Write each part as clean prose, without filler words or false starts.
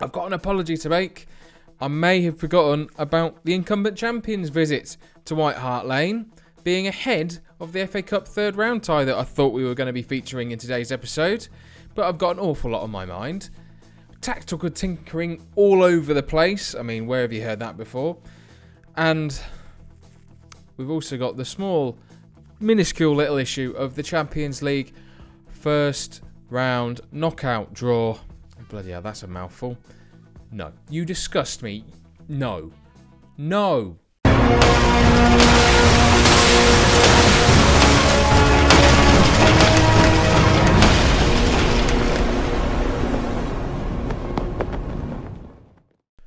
I've got an apology to make. I may have forgotten about the incumbent champions' visit to White Hart Lane being ahead of the FA Cup third round tie that I thought we were going to be featuring in today's episode, but I've got an awful lot on my mind. Tactical tinkering all over the place. I mean, where have you heard that before? And we've also got the small, minuscule little issue of the Champions League first round knockout draw. Bloody hell, that's a mouthful. No. You disgust me. No. No.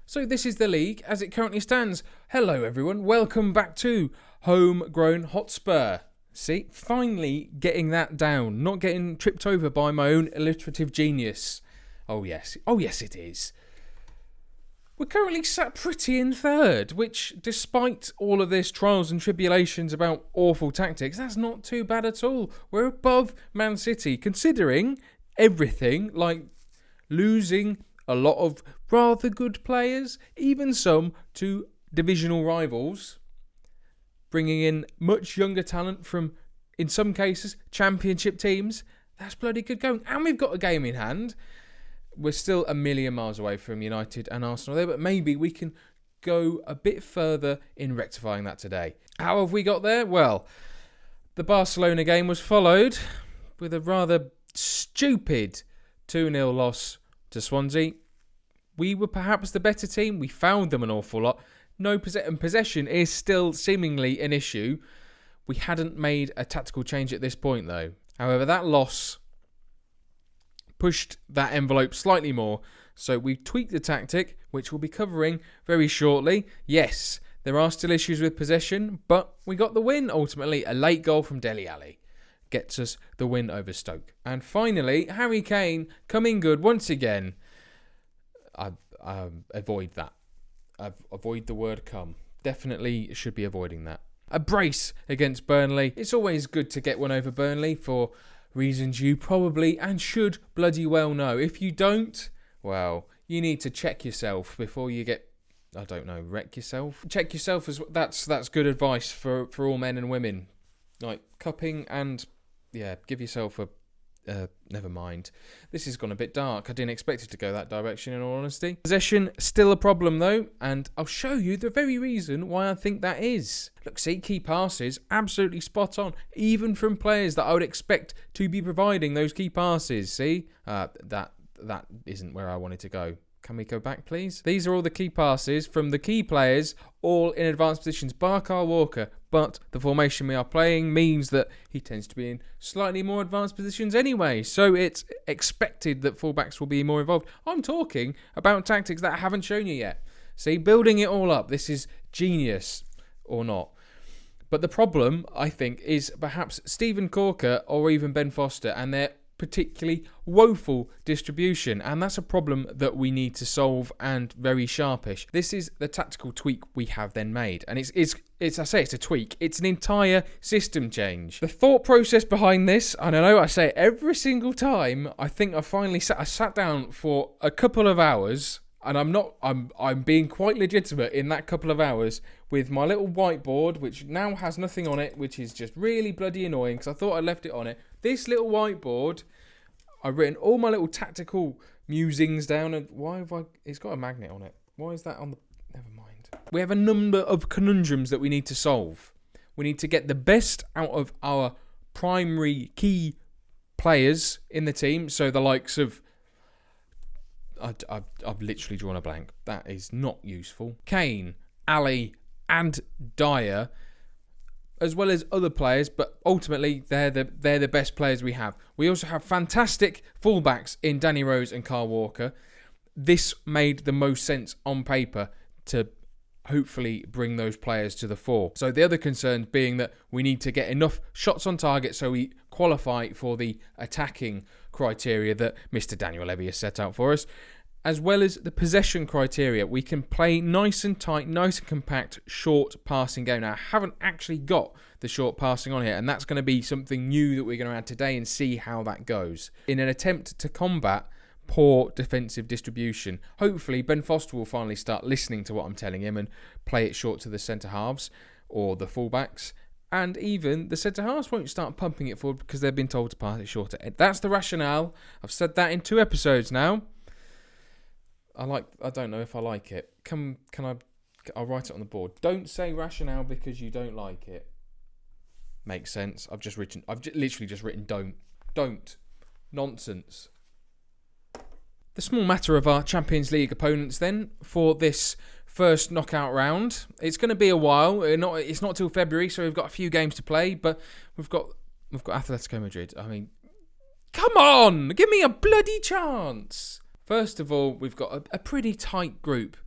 So this is the league as it currently stands. Hello everyone, welcome back to Homegrown Hotspur. See, finally getting that down, not getting tripped over by my own alliterative genius. Oh yes it is. We're currently sat pretty in third, which despite all of this trials and tribulations about awful tactics, that's not too bad at all. We're above Man City, considering everything, like losing a lot of rather good players, even some to divisional rivals, bringing in much younger talent from, in some cases, championship teams. That's bloody good going. And we've got a game in hand. We're still a million miles away from United and Arsenal there, but maybe we can go a bit further in rectifying that today. How have we got there? Well, the Barcelona game was followed with a rather stupid 2-0 loss to Swansea. We were perhaps the better team. We found them an awful lot. Possession is still seemingly an issue. We hadn't made a tactical change at this point, though. However, that loss pushed that envelope slightly more. So we tweaked the tactic, which we'll be covering very shortly. Yes, there are still issues with possession, but we got the win ultimately. A late goal from Dele Alli gets us the win over Stoke. And finally, Harry Kane coming good once again. I avoid that. Avoid the word come. Definitely should be avoiding that. A brace against Burnley. It's always good to get one over Burnley for reasons you probably and should bloody well know. If you don't, well, you need to check yourself before you get, I don't know, wreck yourself. Check yourself as that's good advice for all men and women. Like cupping and give yourself a never mind. This has gone a bit dark. I didn't expect it to go that direction, in all honesty. Possession, still a problem though, and I'll show you the very reason why I think that is. Look, see, key passes, absolutely spot on, even from players that I would expect to be providing those key passes. See, that isn't where I wanted to go. Can we go back, please? These are all the key passes from the key players, all in advanced positions, bar Kyle Walker. But the formation we are playing means that he tends to be in slightly more advanced positions anyway. So it's expected that fullbacks will be more involved. I'm talking about tactics that I haven't shown you yet. See, building it all up. This is genius or not. But the problem, I think, is perhaps Stephen Corker or even Ben Foster and their particularly woeful distribution, and that's a problem that we need to solve, and very sharpish. This is the tactical tweak we have then made, and it's I say it's a tweak, it's an entire system change. The thought process behind this, and I know I say it every single time, I think I finally sat down for a couple of hours, and I'm being quite legitimate in that couple of hours with my little whiteboard, which now has nothing on it, which is just really bloody annoying because I thought I left it on it. This little whiteboard, I've written all my little tactical musings down, and it's got a magnet on it. Why is that on the... Never mind. We have a number of conundrums that we need to solve. We need to get the best out of our primary key players in the team, so the likes of... I've literally drawn a blank. That is not useful. Kane, Ali, and Dyer, as well as other players, but ultimately they're the best players we have. We also have fantastic fullbacks in Danny Rose and Kyle Walker. This made the most sense on paper to hopefully bring those players to the fore. So the other concern being that we need to get enough shots on target so we qualify for the attacking criteria that Mr. Daniel Levy has set out for us, as well as the possession criteria. We can play nice and tight, nice and compact, short passing game. Now, I haven't actually got the short passing on here, and that's going to be something new that we're going to add today and see how that goes. In an attempt to combat poor defensive distribution. Hopefully, Ben Foster will finally start listening to what I'm telling him and play it short to the centre halves or the fullbacks. And even the centre halves won't start pumping it forward because they've been told to pass it shorter. That's the rationale. I've said that in 2 episodes now. I don't know if I like it. I'll write it on the board. Don't say rationale because you don't like it. Makes sense. I've literally just written don't. Nonsense. The small matter of our Champions League opponents then for this first knockout round. It's going to be a while. It's not till February, so we've got a few games to play. But we've got Atletico Madrid. I mean, come on, give me a bloody chance. First of all, we've got a pretty tight group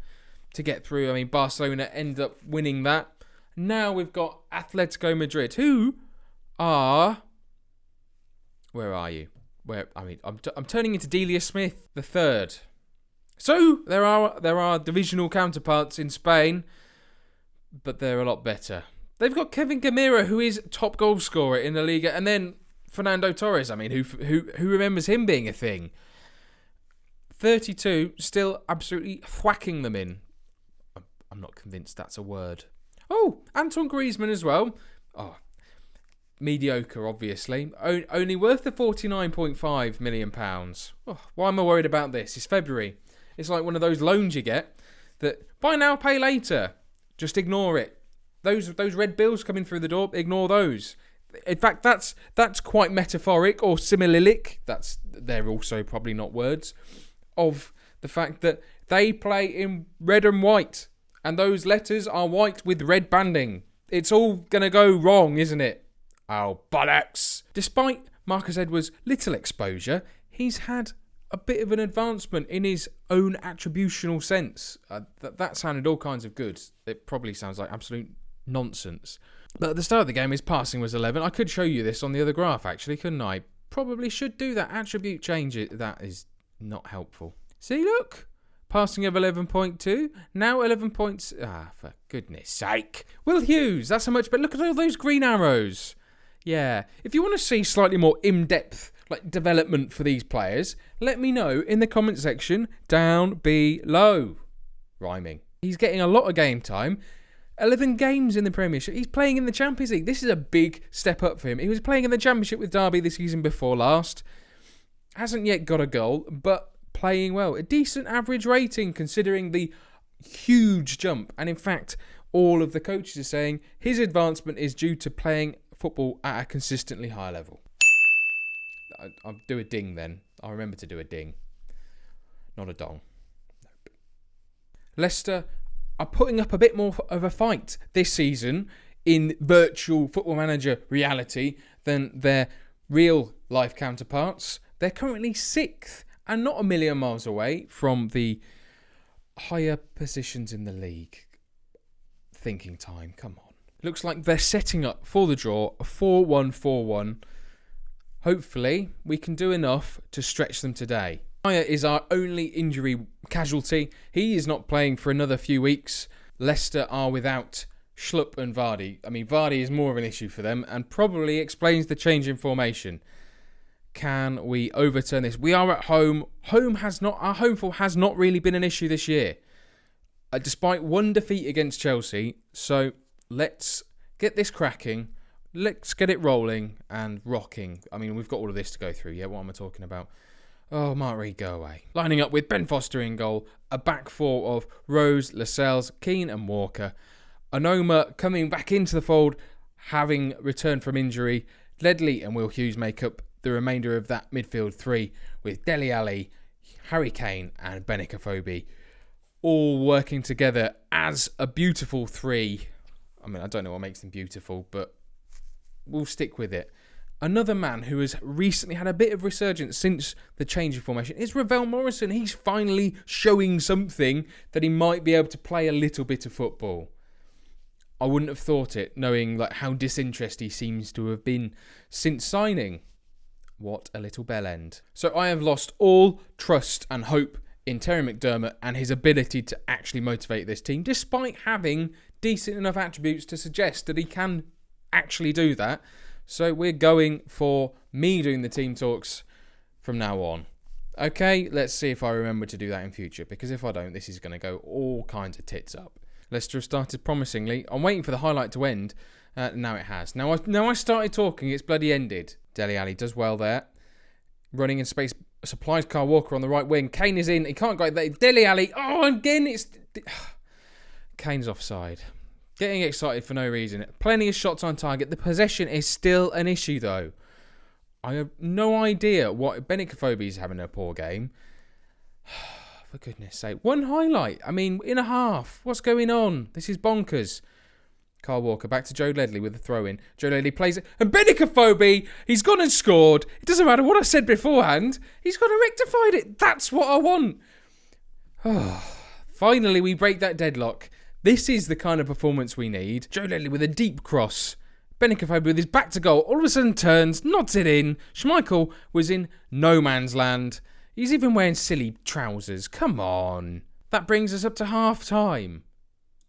to get through. I mean, Barcelona end up winning that. Now we've got Atletico Madrid, who are... Where are you? I'm turning into Delia Smith the third. So there are divisional counterparts in Spain, but they're a lot better. They've got Kevin Gamira, who is top goal scorer in the Liga, and then Fernando Torres. I mean, who remembers him being a thing? 32, still absolutely whacking them in. I'm not convinced that's a word. Oh, Antoine Griezmann as well. Oh, mediocre, obviously. Only worth the £49.5 million. Oh, why am I worried about this? It's February. It's like one of those loans you get that buy now, pay later. Just ignore it. Those red bills coming through the door, ignore those. In fact, that's quite metaphoric or simililic. They're also probably not words of the fact that they play in red and white, and those letters are white with red banding. It's all gonna go wrong, isn't it? Oh, bollocks! Despite Marcus Edwards' little exposure, he's had a bit of an advancement in his own attributional sense. That sounded all kinds of good. It probably sounds like absolute nonsense. But at the start of the game, his passing was 11. I could show you this on the other graph, actually, couldn't I? Probably should do that. Attribute change it. That is not helpful. See, look. Passing of 11.2. Now 11 points. For goodness sake. Will Hughes, that's how much. But look at all those green arrows. Yeah. If you want to see slightly more in-depth development for these players, let me know in the comment section down below. Rhyming. He's getting a lot of game time. 11 games in the Premiership. He's playing in the Champions League. This is a big step up for him. He was playing in the Championship with Derby the season before last. Hasn't yet got a goal, but playing well. A decent average rating considering the huge jump. And in fact, all of the coaches are saying his advancement is due to playing football at a consistently high level. I'll do a ding then. I'll remember to do a ding. Not a dong. Nope. Leicester are putting up a bit more of a fight this season in virtual Football Manager reality than their real life counterparts. They're currently 6th and not a million miles away from the higher positions in the league. Thinking time, come on. Looks like they're setting up for the draw, a 4-1-4-1. Hopefully, we can do enough to stretch them today. Maya is our only injury casualty. He is not playing for another few weeks. Leicester are without Schlupp and Vardy. I mean, Vardy is more of an issue for them and probably explains the change in formation. Can we overturn this? We are at home. Our home form has not really been an issue this year, despite one defeat against Chelsea. So let's get this cracking. Let's get it rolling and rocking. I mean, we've got all of this to go through. Yeah, what am I talking about? Oh, Mark Reed, go away. Lining up with Ben Foster in goal, a back four of Rose, Lascelles, Keane and Walker. Onoma coming back into the fold, having returned from injury. Ledley and Will Hughes make up the remainder of that midfield three, with Dele Alli, Harry Kane and Benik Afobe all working together as a beautiful three. I mean, I don't know what makes them beautiful, but we'll stick with it. Another man who has recently had a bit of resurgence since the change of formation is Ravel Morrison. He's finally showing something that he might be able to play a little bit of football. I wouldn't have thought it, knowing how disinterested he seems to have been since signing. What a little bell end. So I have lost all trust and hope in Terry McDermott and his ability to actually motivate this team, despite having decent enough attributes to suggest that he can actually do that. So we're going for me doing the team talks from now on. Okay, let's see if I remember to do that in future, because if I don't, this is going to go all kinds of tits up. Leicester have started promisingly. I'm waiting for the highlight to end. Now it has. Now I started talking, it's bloody ended. Dele Alli does well there. Running in space, supplies Kyle Walker on the right wing. Kane is in. He can't go there. Dele Alli. Oh, again, it's... Kane's offside. Getting excited for no reason. Plenty of shots on target. The possession is still an issue, though. I have no idea what... Benicophobe's having a poor game. For goodness sake. One highlight. I mean, in a half. What's going on? This is bonkers. Kyle Walker back to Joe Ledley with a throw-in. Joe Ledley plays it. And Benicophobe, he's gone and scored. It doesn't matter what I said beforehand. He's gone and rectified it. That's what I want. Finally, we break that deadlock. This is the kind of performance we need. Joe Ledley with a deep cross. Benicophobe with his back to goal. All of a sudden turns, nods it in. Schmeichel was in no man's land. He's even wearing silly trousers. Come on. That brings us up to half-time.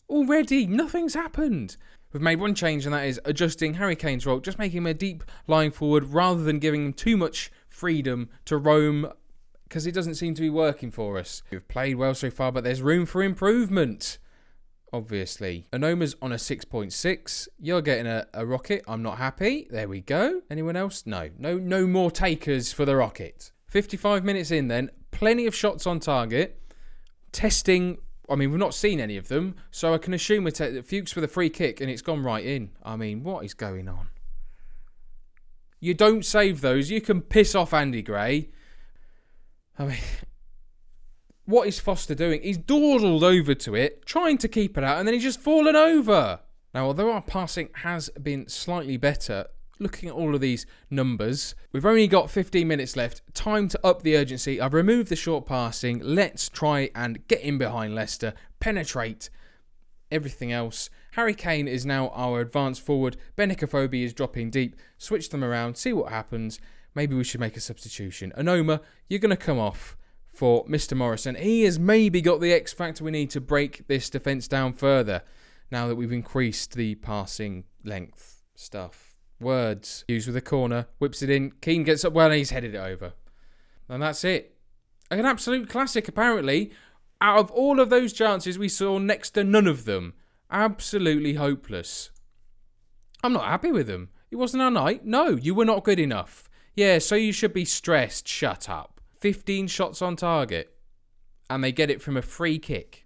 Already, nothing's happened. We've made one change, and that is adjusting Harry Kane's role, just making him a deep lying forward rather than giving him too much freedom to roam, because it doesn't seem to be working for us. We've played well so far, but there's room for improvement, obviously. Anoma's on a 6.6. You're getting a rocket. I'm not happy. There we go. Anyone else? No more takers for the rocket. 55 minutes in then. Plenty of shots on target. Testing... I mean, we've not seen any of them, so I can assume we're Fuchs with a free kick and it's gone right in. I mean, what is going on? You don't save those. You can piss off Andy Gray. I mean, what is Foster doing? He's dawdled over to it, trying to keep it out, and then he's just fallen over. Now, although our passing has been slightly better, looking at all of these numbers, we've only got 15 minutes left. Time to up the urgency. I've removed the short passing. Let's try and get in behind Leicester, penetrate everything else. Harry Kane is now our advanced forward. Benicophobe is dropping deep. Switch them around, see what happens. Maybe we should make a substitution. Anoma, you're going to come off for Mr. Morrison. He has maybe got the X factor we need to break this defence down further now that we've increased the passing length stuff. Words. Used with a corner. Whips it in. Keane gets up well and he's headed it over. And that's it. An absolute classic, apparently. Out of all of those chances, we saw next to none of them. Absolutely hopeless. I'm not happy with them. It wasn't our night. No, you were not good enough. Yeah, so you should be stressed. Shut up. 15 shots on target. And they get it from a free kick.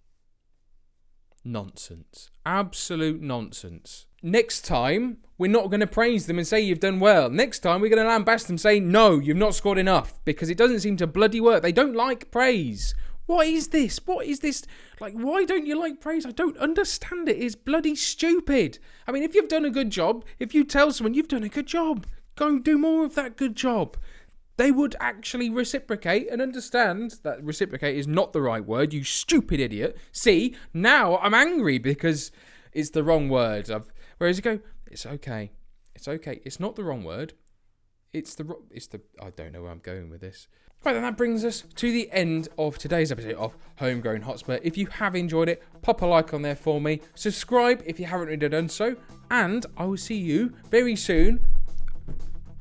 Nonsense. Absolute nonsense. Next time, we're not going to praise them and say you've done well. Next time, we're going to lambast them saying, no, you've not scored enough. Because it doesn't seem to bloody work. They don't like praise. What is this? What is this? Like, why don't you like praise? I don't understand it. It's bloody stupid. I mean, if you've done a good job, if you tell someone you've done a good job, go do more of that good job. They would actually reciprocate and understand that reciprocate is not the right word, you stupid idiot. See, now I'm angry because it's the wrong word. Whereas you go, it's okay. It's okay. It's not the wrong word. I don't know where I'm going with this. Right, then that brings us to the end of today's episode of Homegrown Hotspur. If you have enjoyed it, pop a like on there for me. Subscribe if you haven't already done so. And I will see you very soon.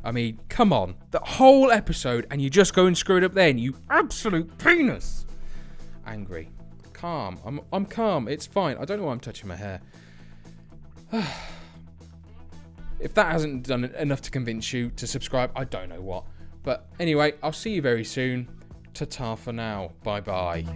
I mean, come on. The whole episode and you just go and screw it up then. You absolute penis. Angry. Calm. I'm calm. It's fine. I don't know why I'm touching my hair. If that hasn't done enough to convince you to subscribe, I don't know what. But anyway, I'll see you very soon. Ta-ta for now. Bye-bye.